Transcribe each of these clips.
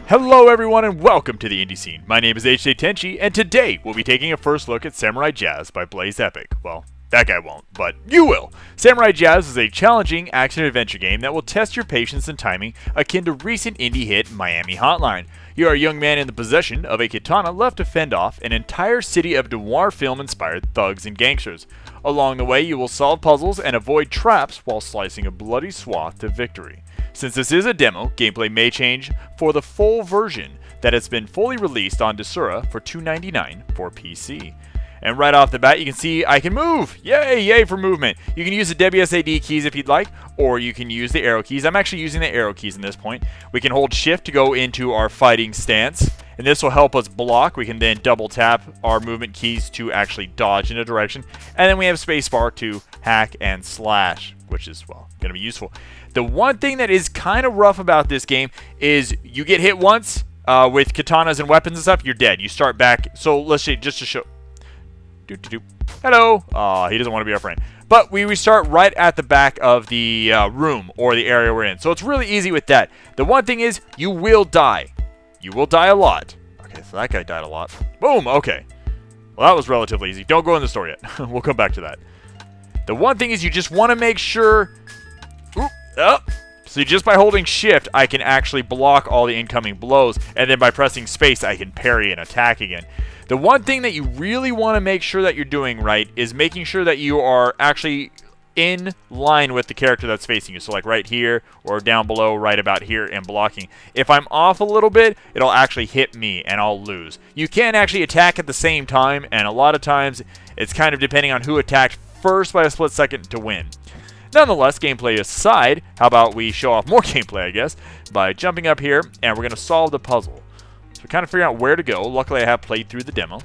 Hello everyone and welcome to the indie scene. My name is H.J. Tenchi, and today we'll be taking a first look at Samurai Jazz by Blaze Epic. Well, that guy won't, but you will! Samurai Jazz is a challenging action-adventure game that will test your patience and timing, akin to recent indie hit Miami Hotline. You are a young man in the possession of a katana left to fend off an entire city of noir-film inspired thugs and gangsters. Along the way, you will solve puzzles and avoid traps while slicing a bloody swath to victory. Since this is a demo, gameplay may change for the full version that has been fully released on Desura for $2.99 for PC. And right off the bat, you can see I can move! Yay, yay for movement! You can use the WSAD keys if you'd like, or you can use the arrow keys. I'm actually using the arrow keys in this point. We can hold shift to go into our fighting stance, and this will help us block. We can then double tap our movement keys to actually dodge in a direction. And then we have spacebar to hack and slash, which is, well, going to be useful. The one thing that is kind of rough about this game is you get hit once with katanas and weapons and stuff, you're dead. You start back. So let's see, just to show. Hello. He doesn't want to be our friend. But we restart right at the back of the room or the area we're in. So it's really easy with that. The one thing is you will die. You will die a lot. Okay, so that guy died a lot. Boom. Okay. Well, that was relatively easy. Don't go in the store yet. We'll come back to that. The one thing is you just want to make sure... So just by holding shift, I can actually block all the incoming blows, and then by pressing space, I can parry and attack again. The one thing that you really want to make sure that you're doing right is making sure that you are actually in line with the character that's facing you. So like right here or down below, right about here, and blocking. If I'm off a little bit, it'll actually hit me and I'll lose. You can actually attack at the same time, and a lot of times it's kind of depending on who attacked first by a split second to win. Nonetheless, gameplay aside, how about we show off more gameplay, I guess, by jumping up here, and we're going to solve the puzzle. So we kind of figure out where to go. Luckily, I have played through the demo.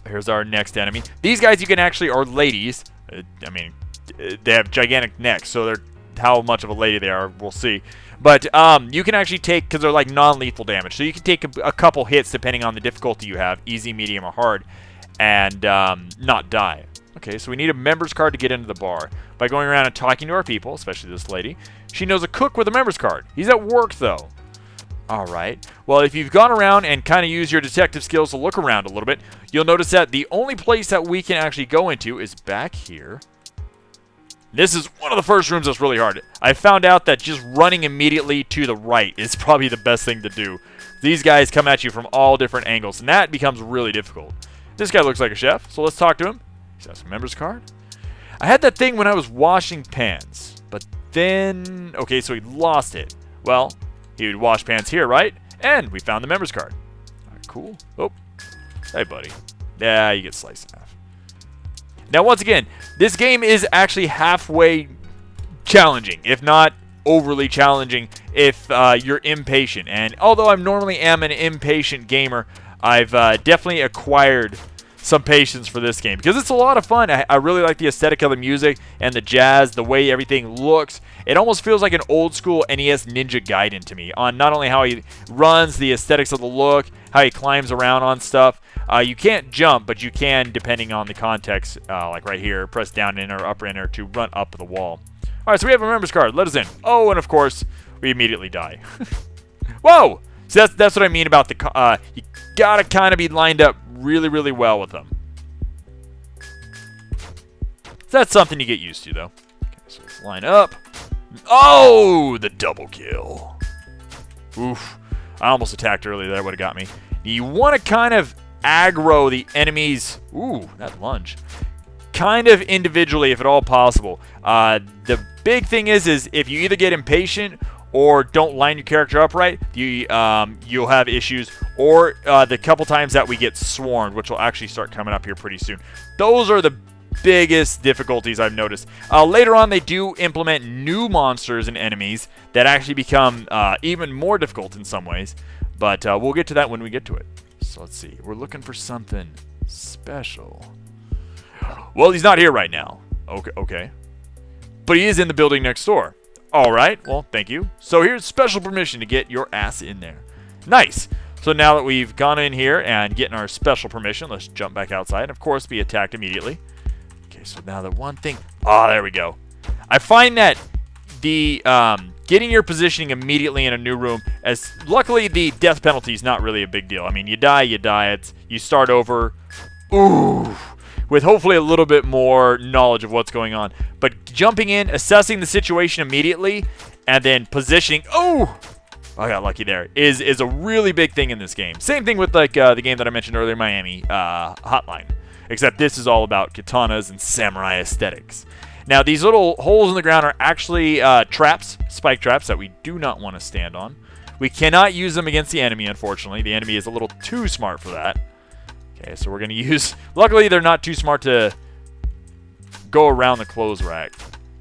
Here's our next enemy. These guys you can actually are ladies. I mean, they have gigantic necks, so they're how much of a lady they are, we'll see. But you can actually take, because they're like non-lethal damage, so you can take a couple hits depending on the difficulty you have, easy, medium, or hard, and not die. Okay, so we need a member's card to get into the bar. By going around and talking to our people, especially this lady, she knows a cook with a member's card. He's at work, though. Alright. Well, if you've gone around and kind of used your detective skills to look around a little bit, you'll notice that the only place that we can actually go into is back here. This is one of the first rooms that's really hard. I found out that just running immediately to the right is probably the best thing to do. These guys come at you from all different angles, and that becomes really difficult. This guy looks like a chef, so let's talk to him. He has a member's card. I had that thing when I was washing pans, but then... Okay, so he lost it. Well, he would wash pans here, right? And we found the member's card. All right, cool. Oh, hey, buddy. Yeah, you get sliced in half. Now, once again, this game is actually halfway challenging, if not overly challenging, if you're impatient. And although I normally am an impatient gamer, I've definitely acquired some patience for this game because it's a lot of fun. I really like the aesthetic of the music and the jazz, the way everything looks. It almost feels like an old school NES Ninja Gaiden to me on not only how he runs, the aesthetics of the look, how he climbs around on stuff. You can't jump, but you can, depending on the context, like right here, press down enter or up enter to run up the wall. All right, so we have a member's card. Let us in. Oh, and of course, we immediately die. Whoa! So that's what I mean about the... you gotta kind of be lined up really, really well with them. So that's something you get used to, though. Okay, so let's line up. Oh, the double kill. Oof. I almost attacked earlier. That would have got me. You want to kind of aggro the enemies. Ooh, that lunge. Kind of individually, if at all possible. The big thing is if you either get impatient or don't line your character up right, you'll have issues. Or the couple times that we get swarmed, which will actually start coming up here pretty soon. Those are the biggest difficulties I've noticed. Later on, they do implement new monsters and enemies that actually become even more difficult in some ways. But we'll get to that when we get to it. So let's see. We're looking for something special. Well, he's not here right now. Okay. But he is in the building next door. All right, well, thank you. So here's special permission to get your ass in there. Nice. So now that we've gone in here and getting our special permission, let's jump back outside and, of course, be attacked immediately. Okay, so now the one thing... Oh, there we go. I find that the getting your positioning immediately in a new room, as luckily the death penalty is not really a big deal. I mean, you die, you start over. Ooh. With hopefully a little bit more knowledge of what's going on. But jumping in, assessing the situation immediately, and then positioning. Oh, I got lucky there. Is a really big thing in this game. Same thing with like the game that I mentioned earlier, Miami Hotline. Except this is all about katanas and samurai aesthetics. Now, these little holes in the ground are actually traps, spike traps, that we do not want to stand on. We cannot use them against the enemy, unfortunately. The enemy is a little too smart for that. Okay, so we're going to use... Luckily, they're not too smart to go around the clothes rack.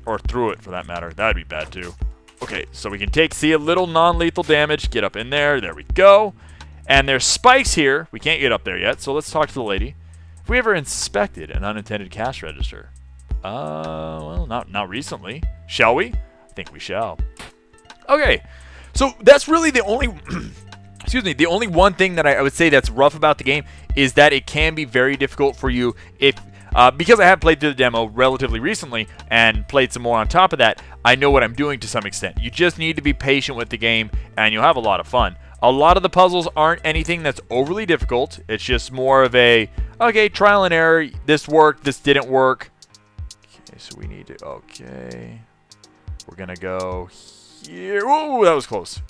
Or through it, for that matter. That would be bad, too. Okay, so we can see a little non-lethal damage. Get up in there. There we go. And there's spikes here. We can't get up there yet, so let's talk to the lady. Have we ever inspected an unintended cash register? Well, not recently. Shall we? I think we shall. Okay, so that's really the only... excuse me, the only one thing that I would say that's rough about the game is that it can be very difficult for you if... because I have played through the demo relatively recently and played some more on top of that, I know what I'm doing to some extent. You just need to be patient with the game, and you'll have a lot of fun. A lot of the puzzles aren't anything that's overly difficult. It's just more of a, okay, trial and error. This worked, this didn't work. Okay, so we need to, okay. We're going to go here. Whoa, that was close.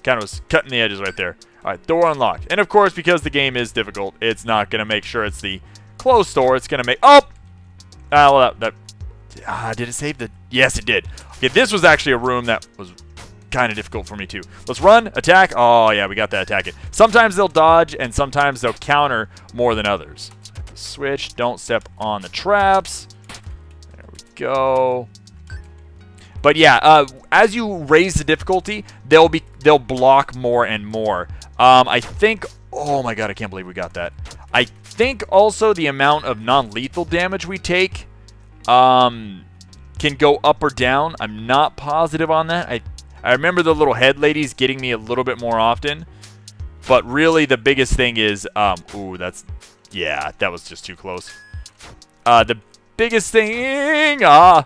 Kind of was cutting the edges right there. All right, door unlocked. And, of course, because the game is difficult, it's not going to make sure it's the closed door. It's going to make... Oh! Well, did it save the... Yes, it did. Okay, this was actually a room that was kind of difficult for me, too. Let's run, attack. Oh, yeah, we got that attack. Sometimes they'll dodge, and sometimes they'll counter more than others. Switch. Don't step on the traps. There we go. But yeah, as you raise the difficulty, they'll block more and more. I think... Oh my god, I can't believe we got that. I think also the amount of non-lethal damage we take can go up or down. I'm not positive on that. I remember the little head ladies getting me a little bit more often. But really the biggest thing is... ooh, that's... Yeah, that was just too close. The biggest thing... Go.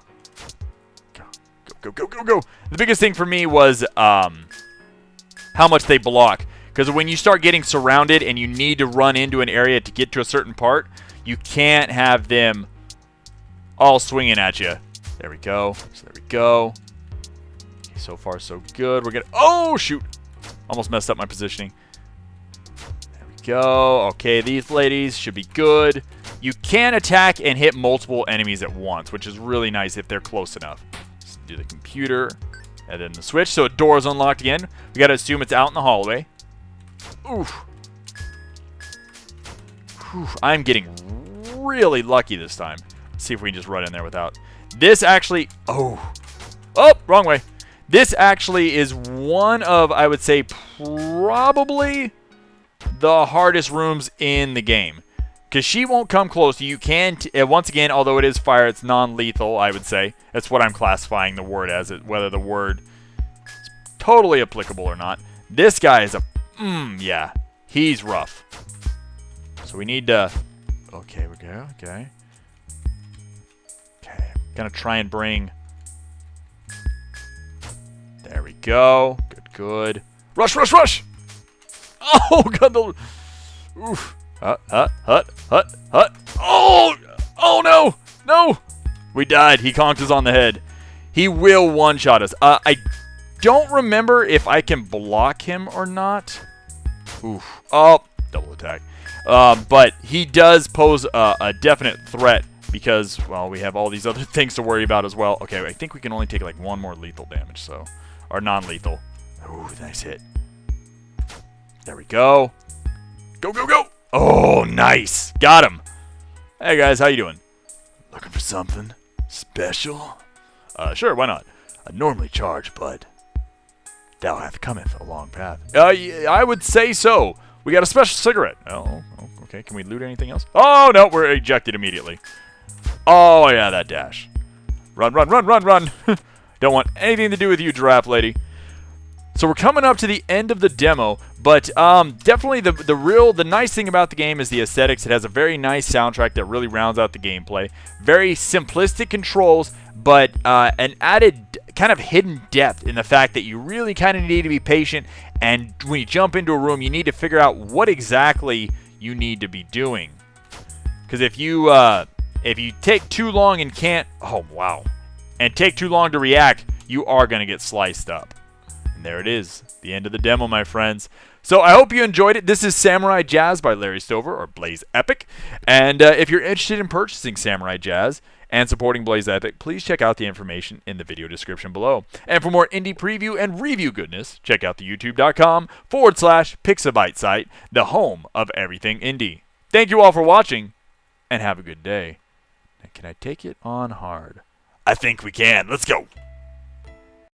The biggest thing for me was how much they block. Because when you start getting surrounded and you need to run into an area to get to a certain part, you can't have them all swinging at you. There we go. So there we go. Okay, so far, so good. We're going to... Oh, shoot. Almost messed up my positioning. There we go. Okay, these ladies should be good. You can attack and hit multiple enemies at once, which is really nice if they're close enough. Let's do the computer and then the switch. So a door is unlocked again. We got to assume it's out in the hallway. Oof. Whew, I'm getting really lucky this time. Let's see if we can just run in there without... This actually... Oh, wrong way. This actually is one of, I would say, probably the hardest rooms in the game. Because she won't come close to you. You can, once again, although it is fire, it's non-lethal, I would say. That's what I'm classifying the word as, whether the word is totally applicable or not. This guy is a... yeah, he's rough. So we need to... Okay, we go. Okay. Gonna try and bring... There we go. Good. Rush! Oh, God, the... Oof. Hut. Oh, no! We died. He conked us on the head. He will one-shot us. I don't remember if I can block him or not. Oof. Oh, double attack. But he does pose a definite threat because, well, we have all these other things to worry about as well. Okay, I think we can only take like one more lethal damage, so... Or non-lethal. Ooh, nice hit. There we go. Go! Oh, nice. Got him. Hey, guys, how you doing? Looking for something special? Sure, why not? I normally charge, but thou hath cometh a long path. I would say so. We got a special cigarette. Oh, okay. Can we loot anything else? Oh, no, we're ejected immediately. Oh, yeah, that dash. Run. Don't want anything to do with you, giraffe lady. So we're coming up to the end of the demo, but definitely the nice thing about the game is the aesthetics. It has a very nice soundtrack that really rounds out the gameplay. Very simplistic controls, but an added kind of hidden depth in the fact that you really kind of need to be patient, and when you jump into a room, you need to figure out what exactly you need to be doing. Because if you take too long and can't, and take too long to react, you are going to get sliced up. And there it is, the end of the demo, my friends. So I hope you enjoyed it. This is Samurai Jazz by Larry Stover, or Blaze Epic. And if you're interested in purchasing Samurai Jazz and supporting Blaze Epic, please check out the information in the video description below. And for more indie preview and review goodness, check out the youtube.com/Pixabyte site, the home of everything indie. Thank you all for watching, and have a good day. Now, can I take it on hard? I think we can. Let's go.